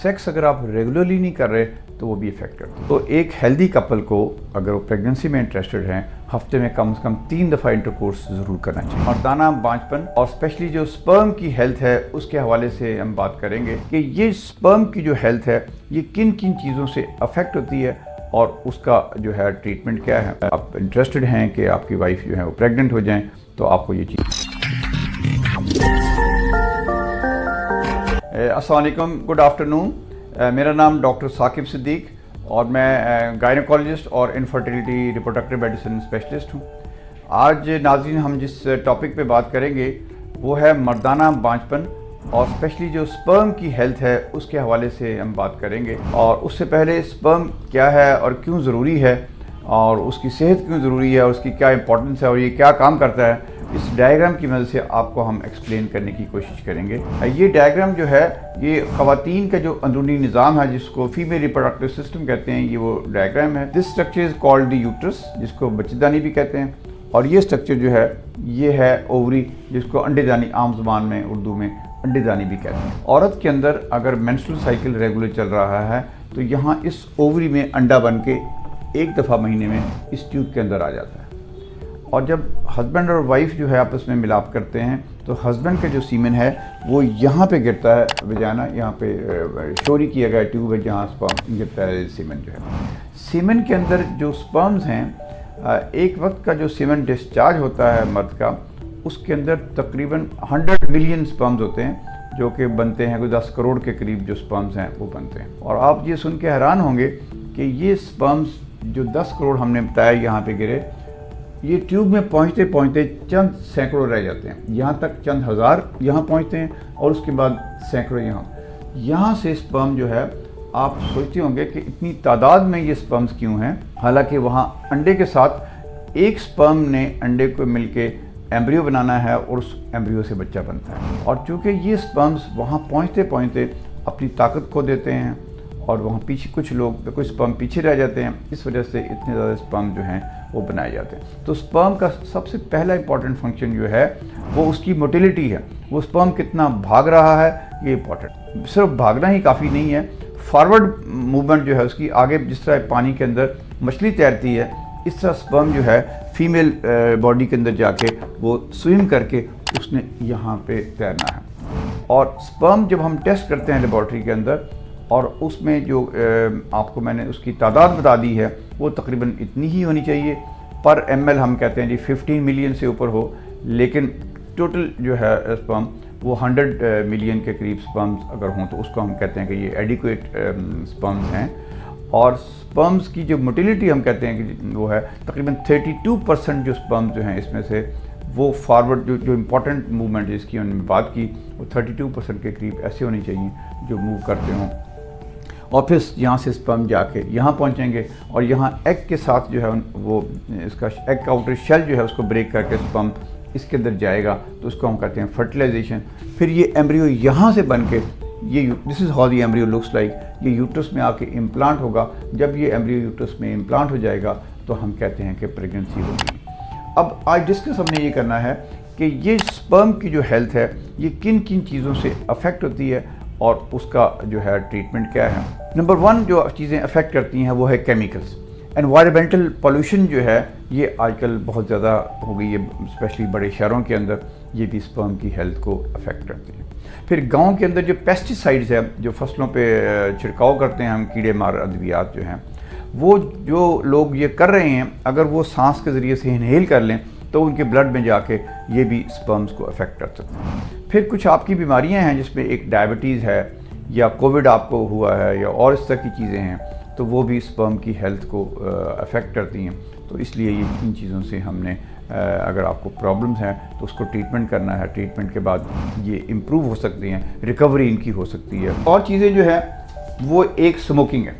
Sex अगर आप regularly नहीं कर रहे तो वो भी इफेक्ट करता है। तो एक हेल्दी कपल को अगर वो प्रेगनेंसी में इंटरेस्टेड हैं, हफ्ते में कम से कम 3 दफ़ा इंटरकोर्स ज़रूर करना चाहिए। मर्दाना बांझपन और स्पेशली जो स्पर्म की हेल्थ है उसके हवाले से हम बात करेंगे कि ये स्पर्म की जो हेल्थ है ये किन किन चीज़ों से अफेक्ट होती है और उसका जो है ट्रीटमेंट क्या है। आप इंटरेस्टेड हैं कि आपकी वाइफ जो है वो प्रेग्नेंट हो जाएं तो आपको ये चीज़। अस्सलाम वालेकुम, गुड आफ्टरनून। मेरा नाम डॉक्टर साकिब सिद्दीक और मैं गायनोकोलॉजिस्ट और इनफर्टिलिटी रिप्रोडक्टिव मेडिसिन स्पेशलिस्ट हूँ। आज नाज़रीन हम जिस टॉपिक पे बात करेंगे वो है मर्दाना बांझपन और स्पेशली जो स्पर्म की हेल्थ है उसके हवाले से हम बात करेंगे। और उससे पहले स्पर्म क्या है और क्यों ज़रूरी है और उसकी सेहत क्यों ज़रूरी है और उसकी क्या इंपॉर्टेंस है और ये क्या काम करता है, इस डायग्राम की मदद से आपको हम एक्सप्लेन करने की कोशिश करेंगे। ये डायग्राम जो है ये ख़वातीन का जो अंदरूनी निज़ाम है जिसको फीमेल रिप्रोडक्टिव सिस्टम कहते हैं, ये वो डायग्राम है। This structure is called the uterus, जिसको बच्चेदानी भी कहते हैं। और ये स्ट्रक्चर जो है ये है ओवरी, जिसको अंडेदानी आम ज़बान में उर्दू में अंडेदानी भी कहते हैं। औरत के अंदर अगर मेंस्ट्रुअल साइकिल रेगुलर चल रहा है तो यहाँ इस ओवरी में अंडा बन के एक दफ़ा महीने में इस ट्यूब के अंदर आ जाता है। और जब हस्बैंड और वाइफ जो है आपस में मिलाप करते हैं तो हस्बैंड का जो सीमेन है वो यहाँ पे गिरता है, वजाना यहाँ पे चोरी किया गया ट्यूब है जहाँ स्पर्म गिरता है। सीमेन जो है, सीमेन के अंदर जो स्पर्म्स हैं, एक वक्त का जो सीमेन डिस्चार्ज होता है मर्द का, उसके अंदर तकरीबन 100 मिलियन स्पर्म्स होते हैं जो कि बनते हैं कोई 10 करोड़ के करीब जो स्पर्म्स हैं वो बनते हैं। और आप ये सुन के हैरान होंगे कि ये स्पर्म्स जो 10 करोड़ हमने बताया यहाँ पे गिरे, ये ट्यूब में पहुँचते पहुँचते चंद सैकड़ों रह जाते हैं, यहाँ तक चंद हज़ार यहाँ पहुँचते हैं और उसके बाद सैकड़ों यहाँ से स्पर्म जो है, आप सोचते होंगे कि इतनी तादाद में ये स्पर्म्स क्यों हैं। हालांकि वहाँ अंडे के साथ एक स्पर्म ने अंडे को मिलके एम्ब्रियो बनाना है और उस एम्ब्रियो से बच्चा बनता है। और चूँकि ये स्पर्म्स वहाँ पहुँचते पहुँचते अपनी ताकत खो देते हैं और वहाँ पीछे कुछ स्पर्म पीछे रह जाते हैं, इस वजह से इतने ज़्यादा स्पर्म जो हैं वो बनाए जाते हैं। तो स्पर्म का सबसे पहला इंपॉर्टेंट फंक्शन जो है वो उसकी मोटिलिटी है। वो स्पर्म कितना भाग रहा है ये इंपॉर्टेंट। सिर्फ भागना ही काफ़ी नहीं है, फॉरवर्ड मूवमेंट जो है उसकी, आगे जिस तरह पानी के अंदर मछली तैरती है इस तरह स्पर्म जो है फीमेल बॉडी के अंदर जाके वो स्विम करके उसने यहाँ पे तैरना है। और स्पर्म जब हम टेस्ट करते हैं लेबॉर्ट्री के अंदर और उसमें जो आपको मैंने उसकी तादाद बता दी है वो तकरीबन इतनी ही होनी चाहिए पर ml। हम कहते हैं जी 15 मिलियन से ऊपर हो, लेकिन टोटल जो है स्पर्म वो 100 मिलियन के करीब स्पर्म्स अगर हों तो उसको हम कहते हैं कि ये एडिक्वेट स्पर्म्स हैं। और स्पर्म्स की जो मोटिलिटी हम कहते हैं कि वो है तकरीबन 32% जो स्पर्म्स जो हैं इसमें से वो फॉरवर्ड जो इम्पोर्टेंट मूवमेंट जिसकी हमने बात की वो 32% के करीब ऐसे होनी चाहिए जो मूव करते हों। और फिर यहाँ से स्पर्म जाके यहाँ पहुँचेंगे और यहाँ एग के साथ जो है वो इसका एग का आउटर शेल जो है उसको ब्रेक करके स्पर्म इसके अंदर जाएगा तो उसको हम कहते हैं फर्टिलाइजेशन। फिर ये एम्ब्रियो यहाँ से बन के ये this is how the embryo looks like, ये यूट्रस में आके इम्प्लांट होगा। जब ये एम्ब्रियो यूट्रस में इम्प्लांट हो जाएगा तो हम कहते हैं कि प्रेगनेंसी होगी। अब आज डिस्कस हमने ये करना है कि ये स्पर्म की जो हेल्थ है ये किन किन चीज़ों से अफेक्ट होती है और उसका जो है ट्रीटमेंट क्या है। नंबर 1 जो चीज़ें अफेक्ट करती हैं वो है केमिकल्स। एनवायरमेंटल पोल्यूशन जो है ये आजकल बहुत ज़्यादा हो गई है, स्पेशली बड़े शहरों के अंदर, ये भी स्पर्म की हेल्थ को अफेक्ट करती है। फिर गांव के अंदर जो पेस्टिसाइड्स है जो फसलों पे छिड़काव करते हैं हम, कीड़े मार अद्वियात जो हैं, वो जो लोग ये कर रहे हैं अगर वो सांस के ज़रिए से इनहेल कर लें तो उनके ब्लड में जाके ये भी स्पर्म्स को अफेक्ट कर सकते हैं। फिर कुछ आपकी बीमारियां हैं जिसमें एक डायबिटीज़ है या कोविड आपको हुआ है या और इस तरह की चीज़ें हैं तो वो भी स्पर्म की हेल्थ को अफेक्ट करती हैं। तो इसलिए ये इन चीज़ों से हमने अगर आपको प्रॉब्लम्स हैं तो उसको ट्रीटमेंट करना है। ट्रीटमेंट के बाद ये इम्प्रूव हो सकती हैं, रिकवरी इनकी हो सकती है। और चीज़ें जो है वो एक स्मोकिंग है,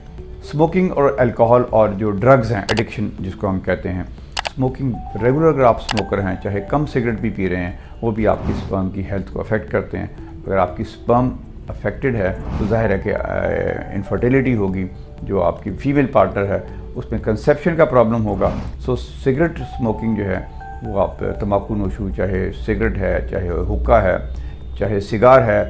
स्मोकिंग और अल्कोहल और जो ड्रग्स हैं, एडिक्शन जिसको हम कहते हैं। स्मोकिंग रेगुलर अगर आप स्मोकर हैं, चाहे कम सिगरेट भी पी रहे हैं, वो भी आपकी स्पर्म की हेल्थ को अफेक्ट करते हैं। अगर आपकी स्पर्म अफेक्टेड है तो जाहिर है कि इनफर्टिलिटी होगी, जो आपकी फीमेल पार्टनर है उसमें कंसेप्शन का प्रॉब्लम होगा। सो सिगरेट स्मोकिंग जो है वो आप तंबाकू नोशू, चाहे सिगरेट है, चाहे हुक्का है, चाहे सिगार है,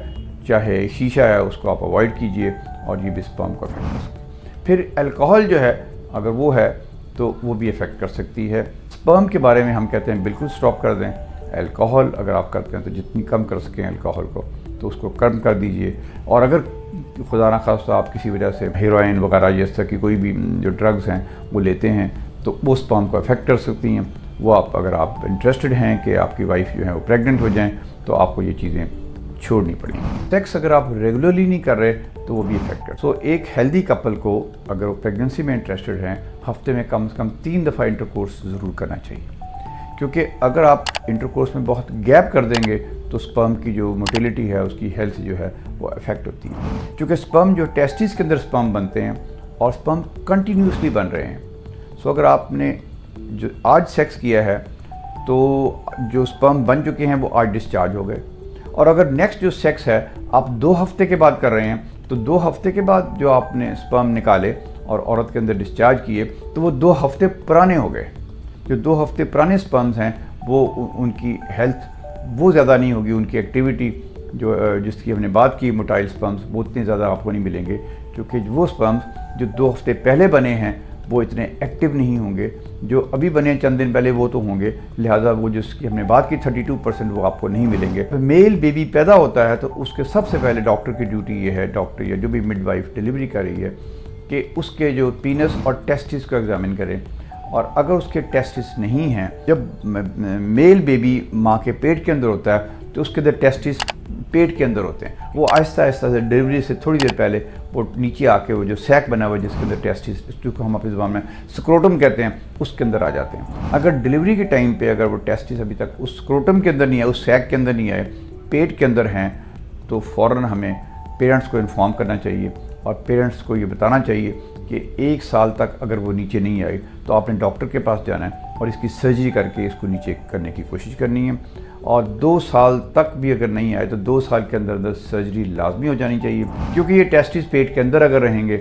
चाहे शीशा है, उसको आप अवॉइड कीजिए और ये भी स्पर्म को अफेक्ट कर सकती है। फिर अल्कोहल जो है अगर वो है तो वो भी अफेक्ट कर सकती है। स्पर्म के बारे में हम कहते हैं बिल्कुल स्टॉप कर दें। अल्कोहल अगर आप करते हैं तो जितनी कम कर सकें अल्कोहल को तो उसको कम कर दीजिए। और अगर खुदा ना खास्ता आप किसी वजह से हेरोइन वगैरह जैसा कि कोई भी जो ड्रग्स हैं वो लेते हैं तो वो स्पर्म को अफेक्ट कर सकती हैं। वो अगर आप इंटरेस्टेड हैं कि आपकी वाइफ जो है वो प्रेग्नेंट हो जाएं तो आपको ये चीज़ें छोड़नी पड़ेगी। सेक्स अगर आप रेगुलरली नहीं कर रहे तो वो भी इफेक्ट कर। सो एक हेल्दी कपल को अगर वो प्रेगनेंसी में इंटरेस्टेड हैं हफ्ते में कम से कम 3 दफ़ा इंटरकोर्स ज़रूर करना चाहिए, क्योंकि अगर आप इंटरकोर्स में बहुत गैप कर देंगे तो स्पर्म की जो मोटिलिटी है उसकी हेल्थ जो है वो अफेक्ट होती है। क्योंकि स्पर्म जो टेस्टिस के अंदर स्पर्म बनते हैं और स्पर्म कंटिन्यूसली बन रहे हैं। सो अगर आपने जो आज सेक्स किया है तो जो स्पर्म बन चुके हैं वो आज डिस्चार्ज हो गए, और अगर नेक्स्ट जो सेक्स है आप 2 हफ्ते के बाद कर रहे हैं तो 2 हफ्ते के बाद जो आपने स्पर्म निकाले और औरत के अंदर डिस्चार्ज किए तो वो 2 हफ्ते पुराने हो गए। जो 2 हफ्ते पुराने स्पर्म्स हैं वो उनकी हेल्थ वो ज़्यादा नहीं होगी, उनकी एक्टिविटी जो जिसकी हमने बात की मोटाइल स्पर्म्स वो उतने ज़्यादा आपको नहीं मिलेंगे, क्योंकि वो स्पर्म्स जो 2 हफ्ते पहले बने हैं वो इतने एक्टिव नहीं होंगे। जो अभी बने चंद दिन पहले वो तो होंगे, लिहाजा वो जिसकी हमने बात की 32% वो आपको नहीं मिलेंगे। तो मेल बेबी पैदा होता है तो उसके सबसे पहले डॉक्टर की ड्यूटी ये है, डॉक्टर या जो भी मिडवाइफ डिलीवरी कर रही है, कि उसके जो पीनस और टेस्टिस को एग्जामिन करें। और अगर उसके टेस्टिस नहीं हैं, जब मेल बेबी माँ के पेट के अंदर होता है तो उसके अंदर टेस्टिस पेट के अंदर होते हैं। वो आहिस्ता आहिस्ता से डिलीवरी से थोड़ी देर पहले वो नीचे आके वो जो सैक बना हुआ है जिसके अंदर टेस्टिस, जिसको हम अपनी ज़बान में स्क्रोटम कहते हैं, उसके अंदर आ जाते हैं। अगर डिलीवरी के टाइम पे अगर वो टेस्टिस अभी तक उस स्क्रोटम के अंदर नहीं आए, उस सैक के अंदर नहीं आए, पेट के अंदर हैं, तो फ़ौरन हमें पेरेंट्स को इन्फॉर्म करना चाहिए और पेरेंट्स को ये बताना चाहिए कि 1 साल तक अगर वो नीचे नहीं आए तो आपने डॉक्टर के पास जाना है और इसकी सर्जरी करके इसको नीचे करने की कोशिश करनी है। और 2 साल तक भी अगर नहीं आए तो 2 साल के अंदर सर्जरी लाजमी हो जानी चाहिए, क्योंकि ये टेस्टिस पेट के अंदर अगर रहेंगे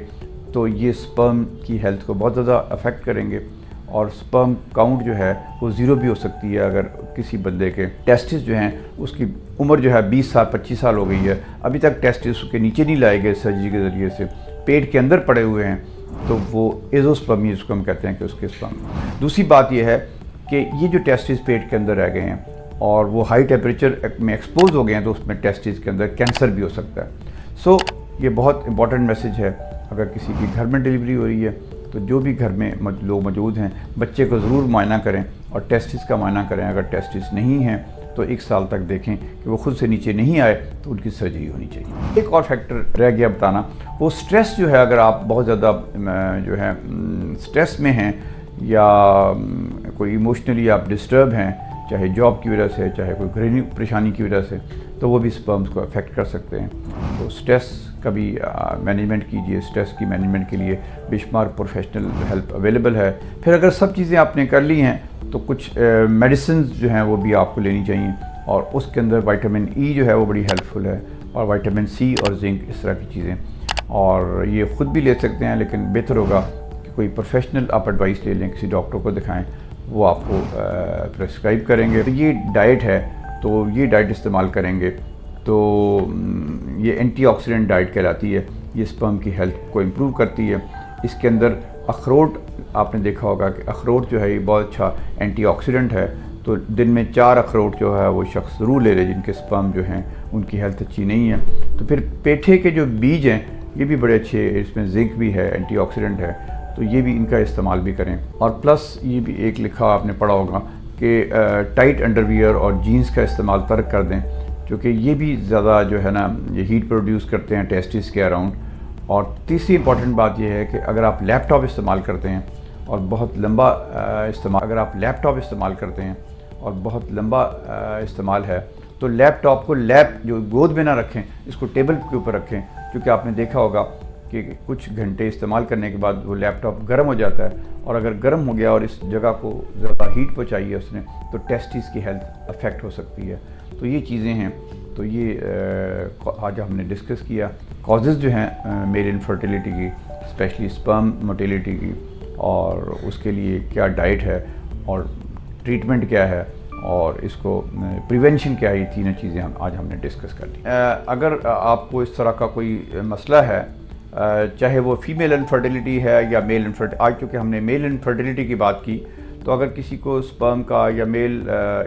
तो ये स्पर्म की हेल्थ को बहुत ज़्यादा अफेक्ट करेंगे। और स्पर्म काउंट जो है वो 0 भी हो सकती है अगर किसी बंदे के टेस्टिस जो हैं उसकी उम्र जो है 20 साल 25 साल हो गई है, अभी तक टेस्टिस उसके नीचे नहीं लाए गए सर्जरी के ज़रिए से, पेट के अंदर पड़े हुए हैं, तो वो एज़ोस्पर्मी जिसको हम कहते हैं कि उसके स्पर्म। दूसरी बात यह है कि ये जो टेस्टिस पेट के अंदर रह गए हैं और वो हाई टेम्परेचर में एक्सपोज हो गए हैं तो उसमें टेस्टिस के अंदर कैंसर भी हो सकता है। सो ये बहुत इंपॉर्टेंट मैसेज है। अगर किसी की घर में डिलीवरी हो रही है तो जो भी घर में लोग मौजूद हैं बच्चे को ज़रूर मुआयना करें और टेस्टिस का मुआयना करें। अगर टेस्टिस नहीं हैं तो 1 साल तक देखें कि वो खुद से नीचे नहीं आए तो उनकी सर्जरी होनी चाहिए। एक और फैक्टर रह गया बताना, वो स्ट्रेस जो है। अगर आप बहुत ज़्यादा जो है स्ट्रेस में हैं या कोई इमोशनली आप डिस्टर्ब हैं, चाहे जॉब की वजह से, चाहे कोई घरेलू परेशानी की वजह से, तो वो भी स्पर्म्स को अफेक्ट कर सकते हैं। तो स्ट्रेस का भी मैनेजमेंट कीजिए। स्ट्रेस की मैनेजमेंट के लिए बेशुमार प्रोफेशनल हेल्प अवेलेबल है। फिर अगर सब चीज़ें आपने कर ली हैं तो कुछ मेडिसिन जो हैं वो भी आपको लेनी चाहिए, और उसके अंदर विटामिन ई जो है वो बड़ी हेल्पफुल है, और विटामिन सी और जिंक, इस तरह की चीज़ें। और ये ख़ुद भी ले सकते हैं, लेकिन बेहतर होगा कि कोई प्रोफेशनल आप एडवाइस ले लें, किसी डॉक्टर को दिखाएं, वो आपको प्रेस्क्राइब करेंगे। तो ये डाइट है, तो ये डाइट इस्तेमाल करेंगे तो ये एंटीऑक्सीडेंट डाइट कहलाती है। ये स्पर्म की हेल्थ को इम्प्रूव करती है। इसके अंदर अखरोट, आपने देखा होगा कि अखरोट जो है ये बहुत अच्छा एंटीऑक्सीडेंट है। तो दिन में 4 अखरोट जो है वो शख्स ज़रूर ले ले जिनके स्पर्म जो हैं उनकी हेल्थ अच्छी नहीं है। तो फिर पेठे के जो बीज हैं ये भी बड़े अच्छे, इसमें जिंक भी है, एंटीऑक्सीडेंट है, तो ये भी इनका इस्तेमाल भी करें। और प्लस ये भी एक लिखा आपने पढ़ा होगा कि टाइट अंडरवियर और जीन्स का इस्तेमाल तर्क कर दें, क्योंकि ये भी ज़्यादा जो है ना ये हीट प्रोड्यूस करते हैं टेस्टिस के अराउंड। और तीसरी इंपॉर्टेंट बात यह है कि अगर आप लैपटॉप इस्तेमाल करते हैं और बहुत लंबा इस्तेमाल है तो लैपटॉप को जो गोद में ना रखें, इसको टेबल के ऊपर रखें, क्योंकि आपने देखा होगा कि कुछ घंटे इस्तेमाल करने के बाद वो लैपटॉप गर्म हो जाता है, और अगर गर्म हो गया और इस जगह को ज़्यादा हीट पहुँचाई है उसने तो टेस्टिस की हेल्थ अफेक्ट हो सकती है। तो ये चीज़ें हैं। तो ये आज हमने डिस्कस किया कॉजेज़ जो हैं मेल इनफर्टिलिटी की, स्पेशली स्पर्म मोटिलिटी की, और उसके लिए क्या डाइट है और ट्रीटमेंट क्या है और इसको प्रिवेंशन क्या है। ये तीनों चीज़ें आज हमने डिस्कस कर ली। अगर आपको इस तरह का कोई मसला है चाहे वो फीमेल इनफर्टिलिटी है या मेल इनफर्टिलिटी। आज चूँकि हमने मेल इनफर्टिलिटी की बात की, तो अगर किसी को स्पर्म का या मेल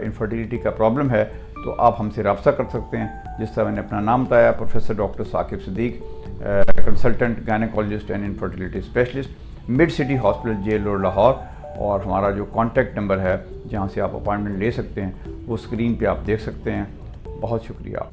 इनफर्टिलिटी का प्रॉब्लम है तो आप हमसे रब्ता कर सकते हैं। जिस तरह मैंने अपना नाम बताया, professor doctor Saqib Siddique, consultant gynaecologist and infertility specialist, Mid City Hospital, Jail Road, Lahore. और हमारा जो कॉन्टैक्ट नंबर है जहाँ से आप अपॉइंटमेंट ले सकते हैं वो स्क्रीन पे आप देख सकते हैं। बहुत शुक्रिया।